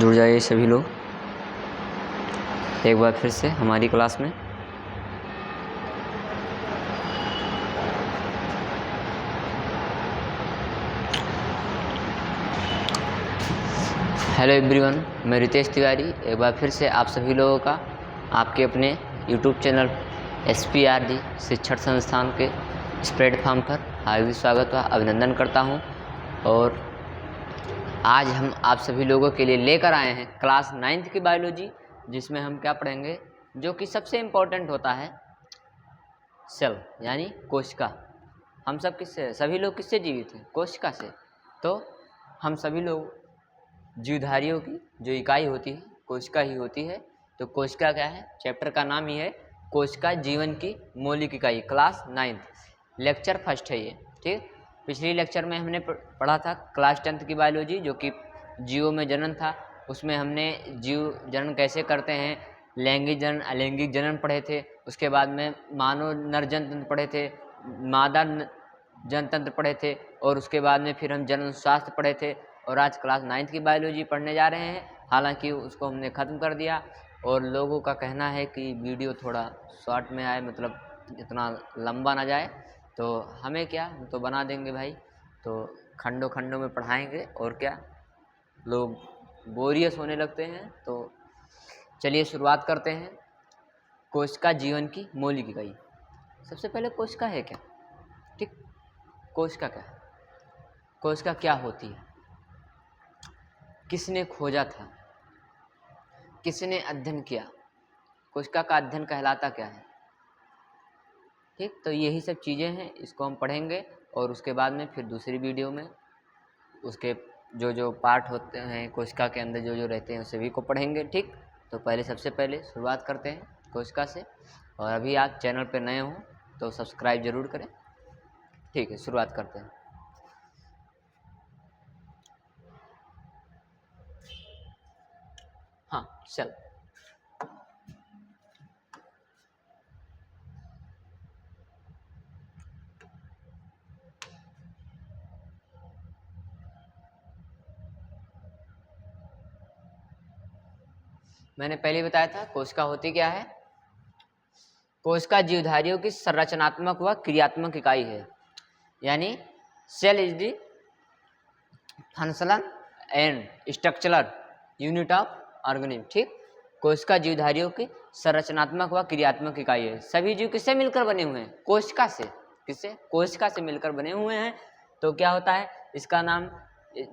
जुड़ जाइए सभी लोग एक बार फिर से हमारी क्लास में। हेलो एवरीवन, मैं रितेश तिवारी एक बार फिर से आप सभी लोगों का आपके अपने यूट्यूब चैनल SPRG शिक्षण संस्थान के इस प्लेटफॉर्म पर हार्दिक स्वागत व अभिनंदन करता हूं। और आज हम आप सभी लोगों के लिए लेकर आए हैं क्लास 9th की बायोलॉजी, जिसमें हम क्या पढ़ेंगे, जो कि सबसे इम्पोर्टेंट होता है सेल यानी कोशिका। हम सब किससे, सभी लोग किससे जीवित हैं? कोशिका से। तो हम सभी लोग जीवधारियों की जो इकाई होती है कोशिका ही होती है। तो कोशिका क्या है? चैप्टर का नाम ही है कोशिका जीवन की मौलिक इकाई। क्लास 9th लेक्चर फर्स्ट है ये, ठीक। पिछली लेक्चर में हमने पढ़ा था क्लास 10th की बायोलॉजी, जो कि जीवों में जनन था। उसमें हमने जीव जनन कैसे करते हैं, लैंगिक जनन अलैंगिक जनन पढ़े थे। उसके बाद में मानव नर जनतंत्र पढ़े थे, मादा जनतंत्र पढ़े थे, और उसके बाद में फिर हम जनन शास्त्र पढ़े थे। और आज क्लास 9th की बायोलॉजी पढ़ने जा रहे हैं। हालांकि उसको हमने ख़त्म कर दिया और लोगों का कहना है कि वीडियो थोड़ा शॉर्ट में आए, मतलब इतना लंबा ना जाए। तो हमें क्या, हम तो बना देंगे भाई। तो खंडों खंडों में पढ़ाएंगे और क्या, लोग बोरियस होने लगते हैं। तो चलिए शुरुआत करते हैं। कोशिका जीवन की मौलिक इकाई। सबसे पहले कोशिका है क्या, ठीक। कोशिका क्या है, कोशिका क्या होती है, किसने खोजा था, किसने अध्ययन किया, कोशिका का अध्ययन कहलाता क्या है, ठीक। तो यही सब चीज़ें हैं, इसको हम पढ़ेंगे। और उसके बाद में फिर दूसरी वीडियो में उसके जो जो पार्ट होते हैं कोशिका के अंदर जो जो रहते हैं उस सभी को पढ़ेंगे, ठीक। तो पहले सबसे पहले शुरुआत करते हैं कोशिका से। और अभी आप चैनल पर नए हो तो सब्सक्राइब ज़रूर करें, ठीक है। शुरुआत करते हैं। हाँ, चल मैंने पहले बताया था कोशिका होती क्या है। कोशिका जीवधारियों की संरचनात्मक व क्रियात्मक इकाई है, यानी cell is the functional and structural unit of organism, ठीक। कोशिका जीवधारियों की संरचनात्मक व क्रियात्मक इकाई है। सभी जीव किससे मिलकर बने हुए हैं? कोशिका से। किससे? कोशिका से मिलकर बने हुए हैं। तो क्या होता है, इसका नाम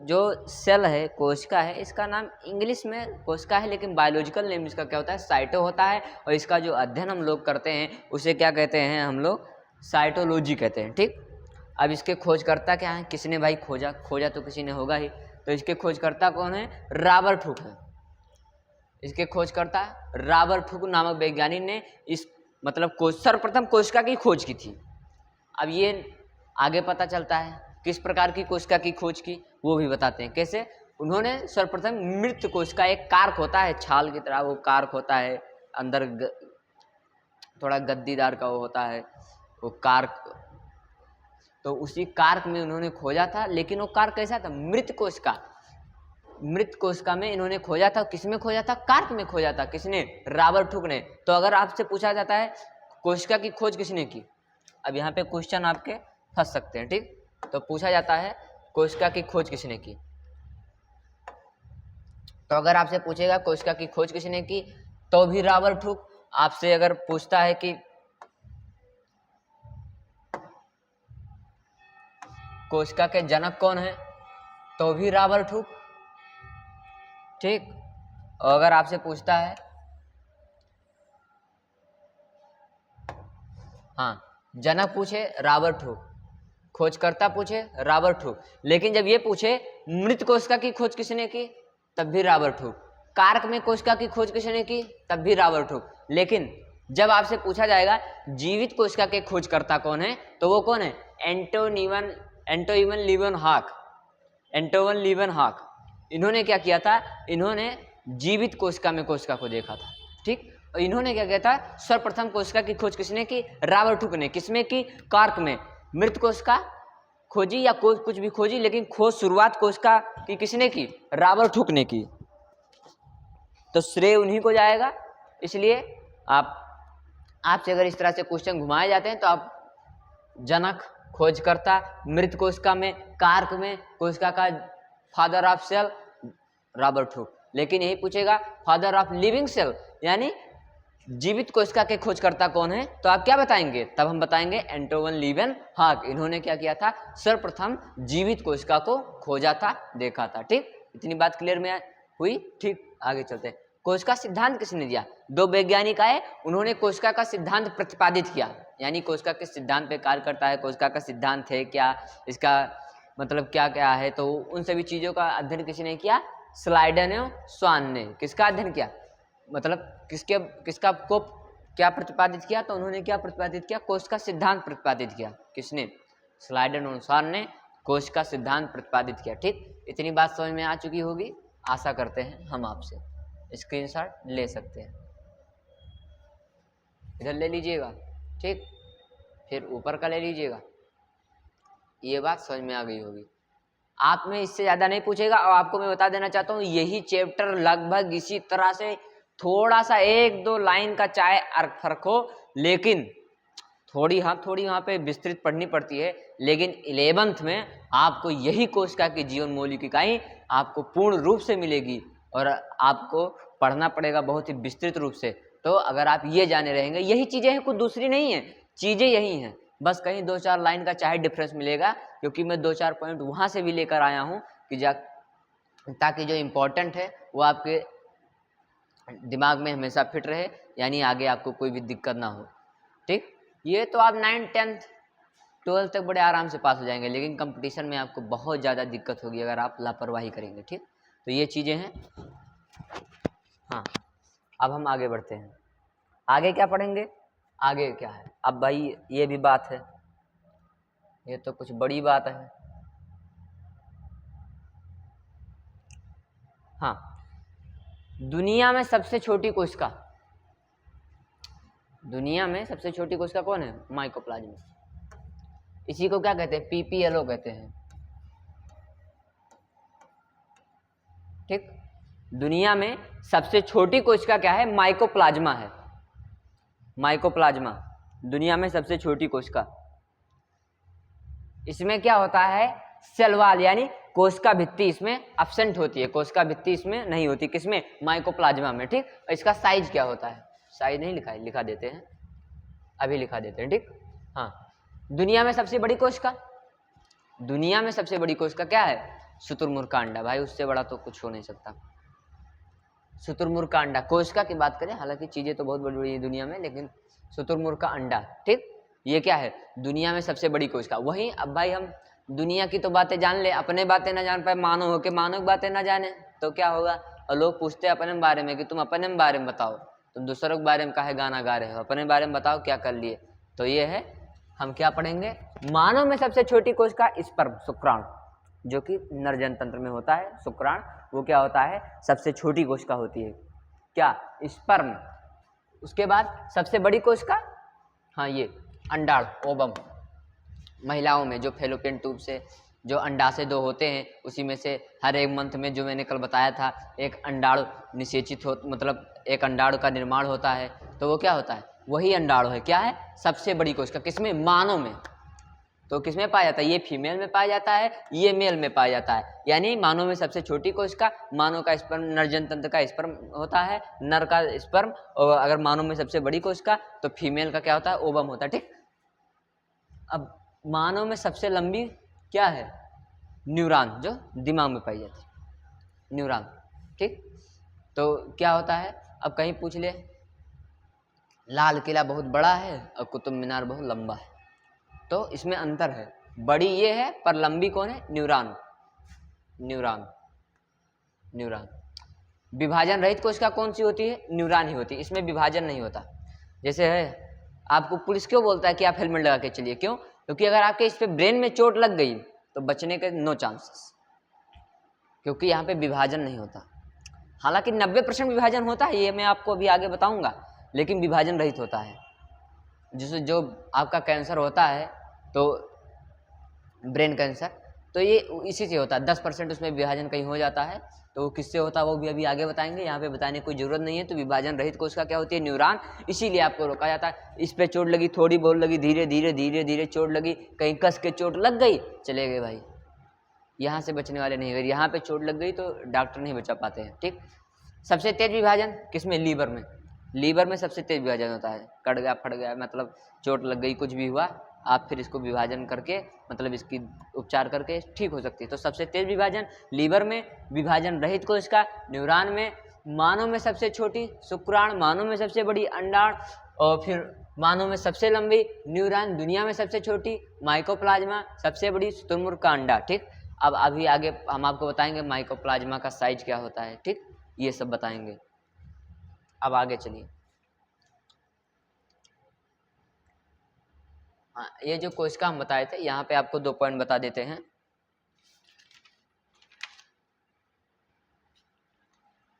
जो सेल है, कोशिका है, इसका नाम इंग्लिश में कोशिका है, लेकिन बायोलॉजिकल नेम इसका क्या होता है? साइटो होता है। और इसका जो अध्ययन हम लोग करते हैं उसे क्या कहते हैं? हम लोग साइटोलॉजी कहते हैं, ठीक। अब इसके खोजकर्ता क्या है? किसने भाई खोजा? खोजा तो किसी ने होगा ही। तो इसके खोजकर्ता कौन है? रॉबर्ट हुक है। इसके खोजकर्ता रॉबर्ट हुक नामक वैज्ञानिक ने इस मतलब सर्वप्रथम कोशिका की खोज की थी। अब ये आगे पता चलता है किस प्रकार की कोशिका की खोज की, वो भी बताते हैं कैसे। उन्होंने सर्वप्रथम मृत कोशिका, एक कार्क होता है छाल की तरह, वो कार्क होता है अंदर थोड़ा गद्दीदार का वो होता है वो कार्क। तो उसी कार्क में उन्होंने खोजा था, लेकिन वो कार्क कैसा था? मृत कोशिका। मृत कोशिका में इन्होंने खोजा था। किसमें खोजा था? कार्क में खोजा था। किसने? रॉबर्ट हुक ने। तो अगर आपसे पूछा जाता है कोशिका की खोज किसने की, अब यहाँ पे क्वेश्चन आपके फंस सकते हैं, ठीक। तो पूछा जाता है कोशिका की खोज किसने की। तो अगर आपसे पूछेगा कोशिका की खोज किसने की, तो भी रॉबर्ट हुक। आपसे अगर पूछता है कि कोशिका के जनक कौन है, तो भी रॉबर्ट हुक, ठीक। और अगर आपसे पूछता है, हाँ, जनक पूछे रॉबर्ट हुक, खोजकर्ता पूछे रॉबर्ट हुक, लेकिन जब ये पूछे मृत कोशिका की खोज किसने की, तब भी रॉबर्ट हुक। कार्क में कोशिका की खोज किसने की, तब भी रॉबर्ट हुक। लेकिन जब आपसे पूछा जाएगा जीवित कोशिका के खोजकर्ता कौन है, तो वो कौन है? Antoine Leeuwenhoek. Antoine Leeuwenhoek. इन्होंने क्या किया था? इन्होंने जीवित कोशिका में कोशिका को देखा था, ठीक। और इन्होंने क्या किया था? सर्वप्रथम कोशिका की खोज किसने की? रॉबर्ट हुक ने। किसमें की? कार्क में। मृत कोशिका खोजी या कुछ भी खोजी, लेकिन खोज शुरुआत कोशिका की किसने की? रॉबर्ट हुक ने की। तो श्रेय उन्हीं को जाएगा। इसलिए आपसे अगर इस तरह से क्वेश्चन घुमाए जाते हैं तो आप जनक, खोजकर्ता, मृत कोशिका में, कारक में कोशिका का father of cell Robert Hooke. लेकिन यही पूछेगा फादर ऑफ लिविंग सेल यानी जीवित कोशिका के खोजकर्ता कौन है, तो आप क्या बताएंगे? तब हम बताएंगे एंटोवन लीवेनहॉक। इन्होंने क्या किया था? सर्वप्रथम जीवित कोशिका को खोजा था, देखा था। ठीक, इतनी बात क्लियर में हुई। ठीक, आगे चलते हैं। कोशिका सिद्धांत किसने दिया? दो वैज्ञानिक आए, उन्होंने कोशिका का सिद्धांत प्रतिपादित किया, यानी कोशिका के सिद्धांत पे कार्य करता है, कोशिका का सिद्धांत है क्या, इसका मतलब क्या क्या है, तो उन सभी चीजों का अध्ययन किसने किया? स्लाइडन एवं स्वान ने। किसका अध्ययन किया? मतलब किसका को क्या प्रतिपादित किया? तो उन्होंने क्या प्रतिपादित किया? कोशिका सिद्धांत प्रतिपादित किया। किसने? स्लाइडन एवं स्वान ने कोशिका सिद्धांत प्रतिपादित किया। ठीक, इतनी बात समझ में आ चुकी होगी, आशा करते हैं। हम आपसे स्क्रीनशॉट ले सकते हैं, इधर ले लीजिएगा। ठीक, फिर ऊपर का ले लीजिएगा। ये बात समझ में आ गई होगी। आप में इससे ज़्यादा नहीं पूछेगा। और आपको मैं बता देना चाहता हूँ, यही चैप्टर लगभग इसी तरह से थोड़ा सा 1-2 लाइन का चाहे फर्क हो, लेकिन थोड़ी वहाँ पे विस्तृत पढ़नी पड़ती है। लेकिन 11th में आपको यही कोशिका की जीवन मौलिक इकाई आपको पूर्ण रूप से मिलेगी और आपको पढ़ना पड़ेगा बहुत ही विस्तृत रूप से। तो अगर आप ये जाने रहेंगे, यही चीज़ें हैं, कुछ दूसरी नहीं है, चीज़ें यही हैं, बस कहीं 2-4 लाइन का चाहे डिफरेंस मिलेगा, क्योंकि मैं 2-4 पॉइंट वहाँ से भी लेकर आया हूँ कि ताकि जो इम्पोर्टेंट है वो आपके दिमाग में हमेशा फिट रहे, यानी आगे आपको कोई भी दिक्कत ना हो। ठीक, ये तो आप 9th 10th 12th तक बड़े आराम से पास हो जाएंगे, लेकिन कंपटीशन में आपको बहुत ज़्यादा दिक्कत होगी अगर आप लापरवाही करेंगे। ठीक, तो ये चीज़ें हैं। हाँ, अब हम आगे बढ़ते हैं। आगे क्या पढ़ेंगे? आगे क्या है? अब भाई ये भी बात है, ये तो कुछ बड़ी बात है। हाँ, दुनिया में सबसे छोटी कोशिका, दुनिया में सबसे छोटी कोशिका कौन है? माइकोप्लाज्मा। इसी को क्या कहते हैं? पीपीएलओ कहते हैं। ठीक, दुनिया में सबसे छोटी कोशिका क्या है? माइकोप्लाज्मा है। माइकोप्लाज्मा दुनिया में सबसे छोटी कोशिका। इसमें क्या होता है? सेल वॉल यानी कोशिका भित्ति इसमें एब्सेंट होती है, कोशिका भित्ति इसमें नहीं होती। किसमें? माइकोप्लाज्मा में। ठीक, इसका साइज क्या होता है? साइज नहीं लिखा है, लिखा देते हैं, अभी लिखा देते हैं। ठीक, हाँ, दुनिया में सबसे बड़ी कोशिका, दुनिया में सबसे बड़ी कोशिका क्या है? शुतुरमुर्ग का अंडा। भाई उससे बड़ा तो कुछ हो नहीं सकता। शुतुरमुर्ग का अंडा, कोशिका की बात करें, हालांकि चीजें तो बहुत बड़ी बड़ी है दुनिया में, लेकिन शुतुरमुर्ग का अंडा। ठीक, ये क्या है? दुनिया में सबसे बड़ी कोशिका। वहीं अब भाई हम दुनिया की तो बातें जान ले, अपने बातें ना जान पाए, मानव होके मानव की बातें ना जाने तो क्या होगा? और लोग पूछते हैं अपने बारे में कि तुम अपने बारे में बताओ, तुम दूसरों के बारे में काहे गाना गा रहे हो, अपने बारे में बताओ क्या कर लिए। तो ये है, हम क्या पढ़ेंगे? मानव में सबसे छोटी कोशिका स्पर्म, शुक्राणु, जो कि नरजन तंत्र में होता है। शुक्राणु वो क्या होता है? सबसे छोटी कोशिका होती है। क्या? स्पर्म। उसके बाद सबसे बड़ी कोशिका, हाँ ये अंडाणु, ओवम। महिलाओं में जो फैलोपियन ट्यूब से जो अंडाशय 2 होते हैं, उसी में से हर एक मंथ में, जो मैंने कल बताया था, एक अंडाणु निषेचित हो, मतलब एक अंडाणु का निर्माण होता है। तो वो क्या होता है? वही अंडाणु है। क्या है? सबसे बड़ी कोशिका। किसमें? मानव में। तो किसमें पाया जाता है? ये फीमेल में पाया जाता है, ये मेल में पाया जाता है। यानी मानव में सबसे छोटी कोशिका, मानव का स्पर्म नरजन तंत्र का स्पर्म होता है, नर का स्पर्म। और अगर मानव में सबसे बड़ी कोशिका तो फीमेल का क्या होता है? ओवम होता है। ठीक, अब मानव में सबसे लंबी क्या है? न्यूरॉन, जो दिमाग में पाई जाती है, न्यूरॉन। ठीक, तो क्या होता है? अब कहीं पूछ ले, लाल किला बहुत बड़ा है और कुतुब मीनार बहुत लंबा है, तो इसमें अंतर है। बड़ी ये है पर लंबी कौन है? न्यूरॉन। Neuron, neuron. विभाजन रहित कोशिका कौन सी होती है? न्यूरॉन ही होती है, इसमें विभाजन नहीं होता। जैसे है, आपको पुलिस क्यों बोलता है कि आप हेलमेट लगा के चलिए? क्यों? क्योंकि अगर आपके इस पे ब्रेन में चोट लग गई तो बचने के नो चांसेस, क्योंकि यहाँ पे विभाजन नहीं होता। हालांकि 90% विभाजन होता है, ये मैं आपको अभी आगे बताऊंगा, लेकिन विभाजन रहित होता है। जैसे जो आपका कैंसर होता है, तो ब्रेन कैंसर, तो ये इसी से होता है। 10% उसमें विभाजन कहीं हो जाता है, तो वो किससे होता है वो भी अभी आगे बताएंगे, यहाँ पे बताने की कोई जरूरत नहीं है। तो विभाजन रहित कोशिका क्या होती है? न्यूरॉन। इसीलिए आपको रोका जाता है। इस पे चोट लगी, थोड़ी बहुत लगी, धीरे धीरे धीरे धीरे चोट लगी, कहीं कस के चोट लग गई, चले गए भाई, यहाँ से बचने वाले नहीं। अगर यहाँ पे चोट लग गई तो डॉक्टर नहीं बचा पाते हैं, ठीक। सबसे तेज विभाजन किसमें? लीवर में। लीवर में सबसे तेज विभाजन होता है। कट गया, फट गया, मतलब चोट लग गई, कुछ भी हुआ, आप फिर इसको विभाजन करके, मतलब इसकी उपचार करके ठीक हो सकती है। तो सबसे तेज विभाजन लीवर में। विभाजन रहित कोशिका न्यूरॉन में। मानव में सबसे छोटी शुक्राणु, मानव में सबसे बड़ी अंडाणु, और फिर मानव में सबसे लंबी न्यूरॉन, दुनिया में सबसे छोटी माइकोप्लाज्मा, सबसे बड़ी शुतुरमुर्ग का अंडा, ठीक। अब अभी आगे हम आपको बताएंगे माइकोप्लाज्मा का साइज क्या होता है, ठीक, ये सब बताएंगे। अब आगे चलिए। हाँ, ये जो कोशिका हम बताए थे, यहाँ पे आपको 2 पॉइंट बता देते हैं।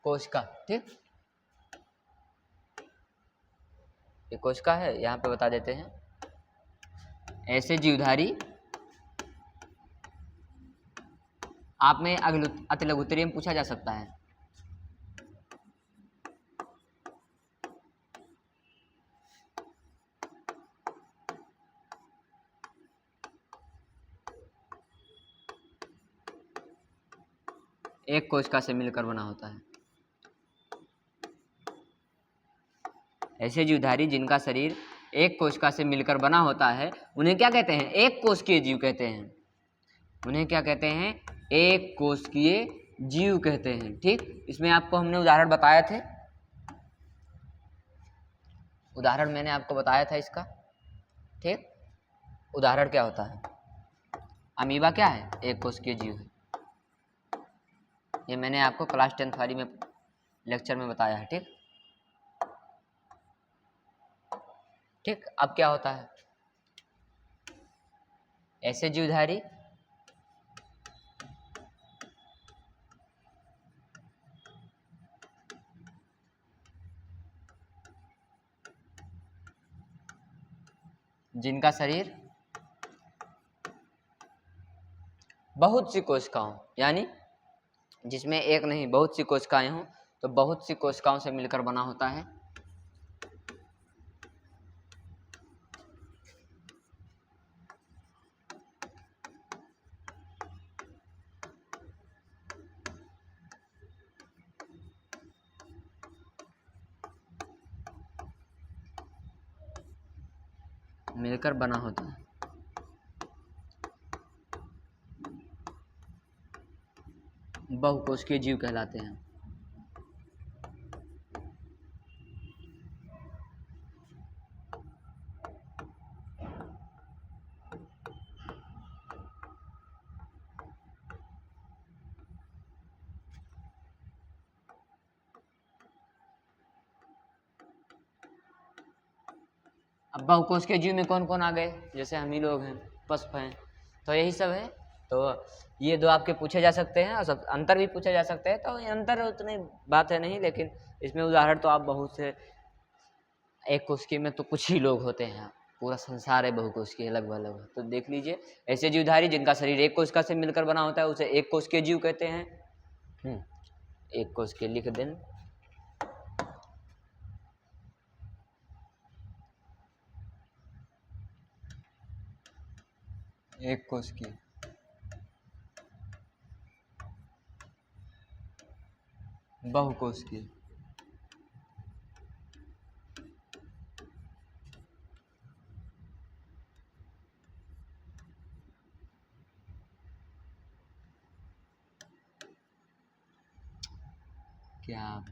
कोशिका, ठीक, ये कोशिका है, यहाँ पे बता देते हैं। ऐसे जीवधारी, आप में अति लघुत्तरीय में पूछा जा सकता है। एक कोशिका से मिलकर बना होता है। ऐसे जीवधारी जिनका शरीर एक कोशिका से मिलकर बना होता है, उन्हें क्या कहते हैं? एक कोशिकीय जीव कहते हैं। उन्हें क्या कहते हैं? एक कोशिकीय जीव कहते हैं, ठीक। इसमें आपको हमने उदाहरण बताए थे, उदाहरण मैंने आपको बताया था इसका, ठीक। उदाहरण क्या होता है? अमीबा क्या है? एक कोशिकीय जीव है। ये मैंने आपको क्लास 10th वाली में लेक्चर में बताया है, ठीक। ठीक, अब क्या होता है? ऐसे जीवधारी जिनका शरीर बहुत सी कोशिकाओं, यानी जिसमें एक नहीं बहुत सी कोशिकाएं हों, तो बहुत सी कोशिकाओं से मिलकर बना होता है। मिलकर बना होता है। बहुकोशिकीय जीव कहलाते हैं। अब बहुकोशिकीय जीव में कौन कौन आ गए? जैसे हम ही लोग हैं, पशु हैं, तो यही सब है। तो ये 2 आपके पूछे जा सकते हैं, और सब अंतर भी पूछे जा सकते हैं। तो ये अंतर उतनी बात है नहीं, लेकिन इसमें उदाहरण तो आप बहुत से, एक कोशिकीय में तो कुछ ही लोग होते हैं, पूरा संसार है बहुकोशिकीय, लगभग लगभग। तो देख लीजिए, ऐसे जीवधारी जिनका शरीर एक कोशिका से मिलकर बना होता है, उसे एक कोशिकीय जीव कहते हैं। एक कोशिकीय लिख दें। एक कोशिकीय, बहुकोशिकीय, क्या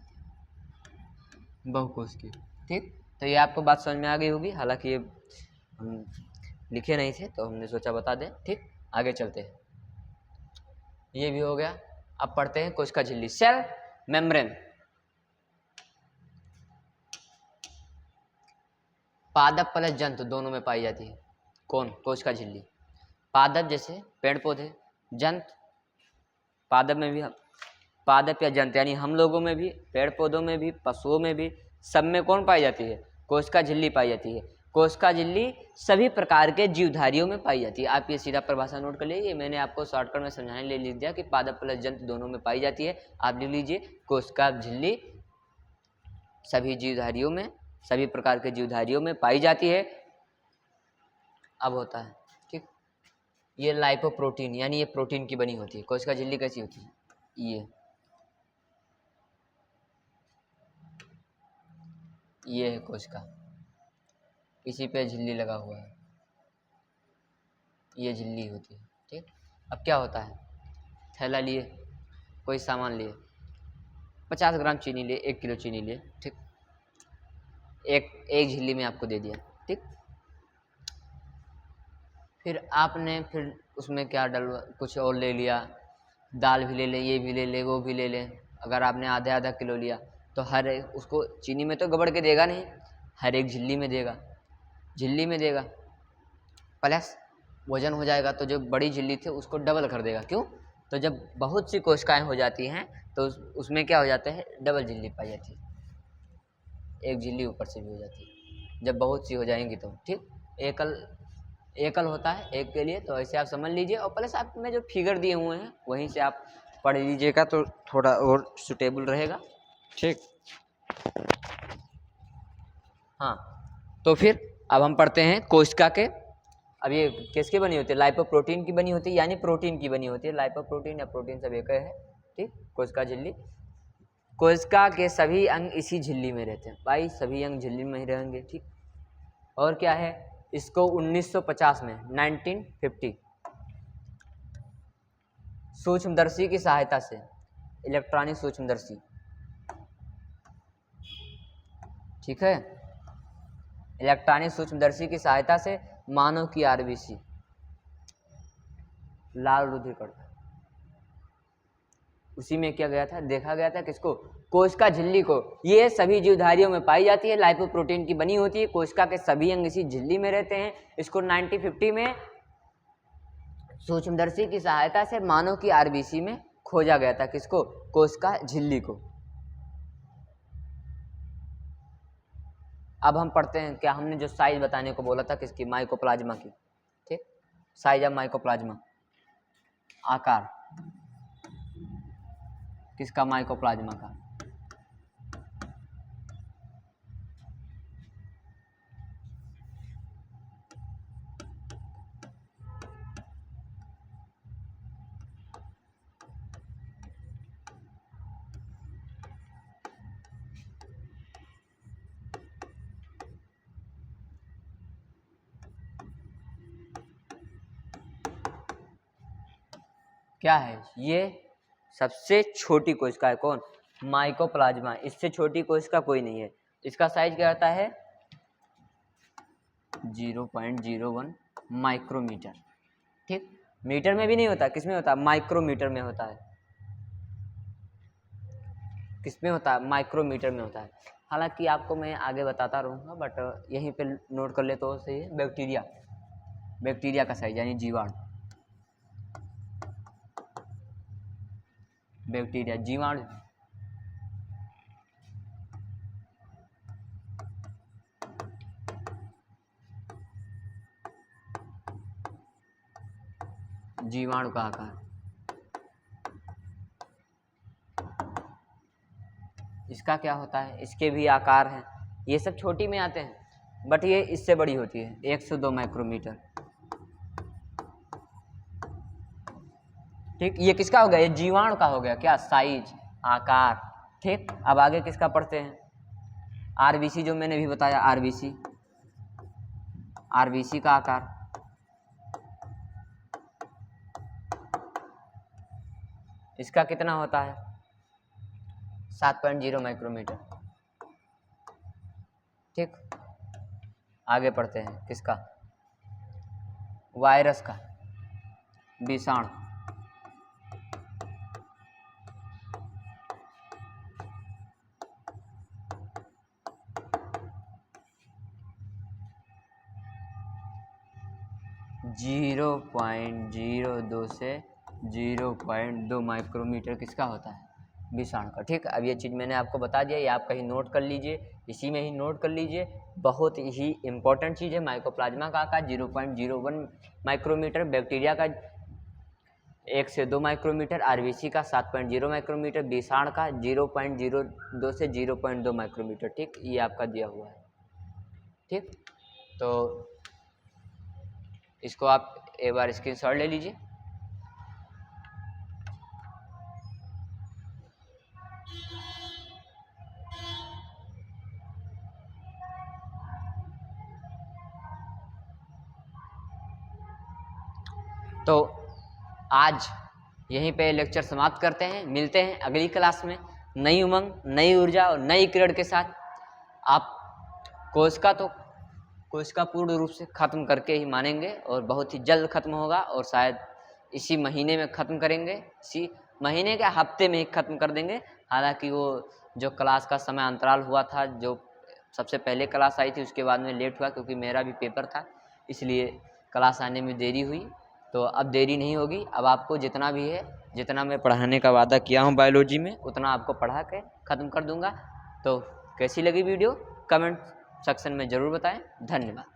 बहुकोशिकीय, ठीक। तो ये आपको बात समझ में आ गई होगी। हालांकि ये हम लिखे नहीं थे, तो हमने सोचा बता दें, ठीक। आगे चलते हैं, ये भी हो गया। अब पढ़ते हैं कोशिका झिल्ली, सेल मेम्ब्रेन। पादप प्लस जंतु दोनों में पाई जाती है। कौन? कोशिका झिल्ली। पादप जैसे पेड़ पौधे, जंतु पादप में भी, पादप या जंतु यानी हम लोगों में भी, पेड़ पौधों में भी, पशुओं में भी, सब में कौन पाई जाती है? कोशिका झिल्ली पाई जाती है। कोशिका झिल्ली सभी प्रकार के जीवधारियों में पाई जाती है। आप ये सीधा परिभाषा नोट कर लीजिए, मैंने आपको शॉर्टकट में समझाने लिए लिख दिया कि पादप प्लस जंतु दोनों में पाई जाती है। आप लिख लीजिए कोशिका झिल्ली सभी जीवधारियों में, सभी प्रकार के जीवधारियों में पाई जाती है। अब होता है ठीक, ये लाइपोप्रोटीन यानी ये प्रोटीन की बनी होती है। कोशिका झिल्ली कैसी होती है, ये है कोशिका, इसी पे झिल्ली लगा हुआ है, ये झिल्ली होती है ठीक। अब क्या होता है, थैला लिए, कोई सामान लिए, 50 ग्राम चीनी लिए, 1 किलो चीनी लिए ठीक, एक झिल्ली में आपको दे दिया ठीक। फिर आपने फिर उसमें क्या डलवा, कुछ और ले लिया, दाल भी ले ले, ये भी ले ले, वो भी ले ले। अगर आपने आधा किलो लिया तो हर एक उसको चीनी में तो गबड़ के देगा नहीं, हर एक झिल्ली में देगा, झिल्ली में देगा, प्लस वजन हो जाएगा तो जो बड़ी झिल्ली थी उसको डबल कर देगा। क्यों, तो जब बहुत सी कोशिकाएं हो जाती हैं तो उसमें क्या हो जाता है, डबल झिल्ली पाई जाती है, एक झिल्ली ऊपर से भी हो जाती है जब बहुत सी हो जाएंगी तो ठीक। एकल होता है एक के लिए, तो ऐसे आप समझ लीजिए। और प्लस आप में जो फिगर दिए हुए हैं वहीं से आप पढ़ लीजिएगा तो थोड़ा और सुटेबल रहेगा ठीक। हाँ, तो फिर अब हम पढ़ते हैं कोशिका के। अब ये किसकी बनी होती है, लाइपोप्रोटीन की बनी होती है, यानी प्रोटीन की बनी होती है। लाइपोप्रोटीन या प्रोटीन सब एक है ठीक। कोशिका झिल्ली, कोशिका के सभी अंग इसी झिल्ली में रहते हैं भाई, सभी अंग झिल्ली में ही रहेंगे ठीक। और क्या है, इसको 1950 में 1950 सूक्ष्मदर्शी की सहायता से, इलेक्ट्रॉनिक सूक्ष्मदर्शी ठीक है, इलेक्ट्रॉनिक सूक्ष्मदर्शी की सहायता से मानव की आरबीसी लाल रुधिर, उसी में क्या गया था, देखा गया था किसको, कोशिका झिल्ली को। ये सभी जीवधारियों में पाई जाती है, लाइपोप्रोटीन की बनी होती है, कोशिका के सभी अंग इसी झिल्ली में रहते हैं। इसको 1950 में सूक्ष्मदर्शी की सहायता से मानव की आरबीसी में खोजा गया था, किसको, कोशिका झिल्ली को। अब हम पढ़ते हैं, क्या हमने जो साइज बताने को बोला था किसकी, माइकोप्लाज्मा की ठीक। साइज ऑफ माइकोप्लाज्मा, आकार किसका, माइकोप्लाज्मा का। क्या है, ये सबसे छोटी कोशिका है, कौन, माइकोप्लाज्मा। इससे छोटी कोशिका कोई नहीं है। इसका साइज क्या होता है, 0.01 माइक्रोमीटर ठीक। मीटर में भी नहीं होता, किस में होता है, माइक्रोमीटर में होता है। किस में होता है, माइक्रोमीटर में होता है। हालांकि आपको मैं आगे बताता रहूँगा, बट यहीं पे नोट कर ले तो सही है। बैक्टीरिया का साइज यानी जीवाणु, बैक्टीरिया जीवाणु जीवाणु का आकार, इसका क्या होता है, इसके भी आकार हैं। ये सब छोटी में आते हैं, बट ये इससे बड़ी होती है, 102 माइक्रोमीटर ठीक। ये किसका हो गया, ये जीवाणु का हो गया, क्या, साइज, आकार ठीक। अब आगे किसका पढ़ते हैं, आरबीसी, जो मैंने भी बताया, आरबीसी का आकार, इसका कितना होता है, 7.0 माइक्रोमीटर ठीक। आगे पढ़ते हैं किसका, वायरस का, विषाणु, जीरो 0.02 से 0.2 माइक्रोमीटर किसका होता है, विषाणु का। ठीक, अब ये चीज़ मैंने आपको बता दिया, ये आप कहीं नोट कर लीजिए, इसी में ही नोट कर लीजिए। बहुत ही इम्पोर्टेंट चीज़ है। माइकोप्लाज्मा का आकार 0.01 माइक्रोमीटर, बैक्टीरिया का 1 से 2 माइक्रोमीटर, आरबीसी का 7.0 माइक्रोमीटर, विषाणु का 0.02 से 0.2 माइक्रोमीटर। ठीक, ये आपका दिया हुआ है। ठीक, तो इसको आप एक बार स्क्रीनशॉट ले लीजिए। तो आज यहीं पे लेक्चर समाप्त करते हैं। मिलते हैं अगली क्लास में नई उमंग, नई ऊर्जा और नई किरण के साथ। आप कोर्स का पूर्ण रूप से ख़त्म करके ही मानेंगे और बहुत ही जल्द ख़त्म होगा और शायद इसी महीने में ख़त्म करेंगे, इसी महीने के हफ्ते में ही ख़त्म कर देंगे। हालांकि वो जो क्लास का समय अंतराल हुआ था, जो सबसे पहले क्लास आई थी उसके बाद में लेट हुआ क्योंकि मेरा भी पेपर था, इसलिए क्लास आने में देरी हुई। तो अब देरी नहीं होगी। अब आपको जितना भी है, जितना मैं पढ़ाने का वादा किया हूँ बायोलॉजी में, उतना आपको पढ़ा के ख़त्म कर दूँगा। तो कैसी लगी वीडियो कमेंट सेक्शन में ज़रूर बताएं। धन्यवाद।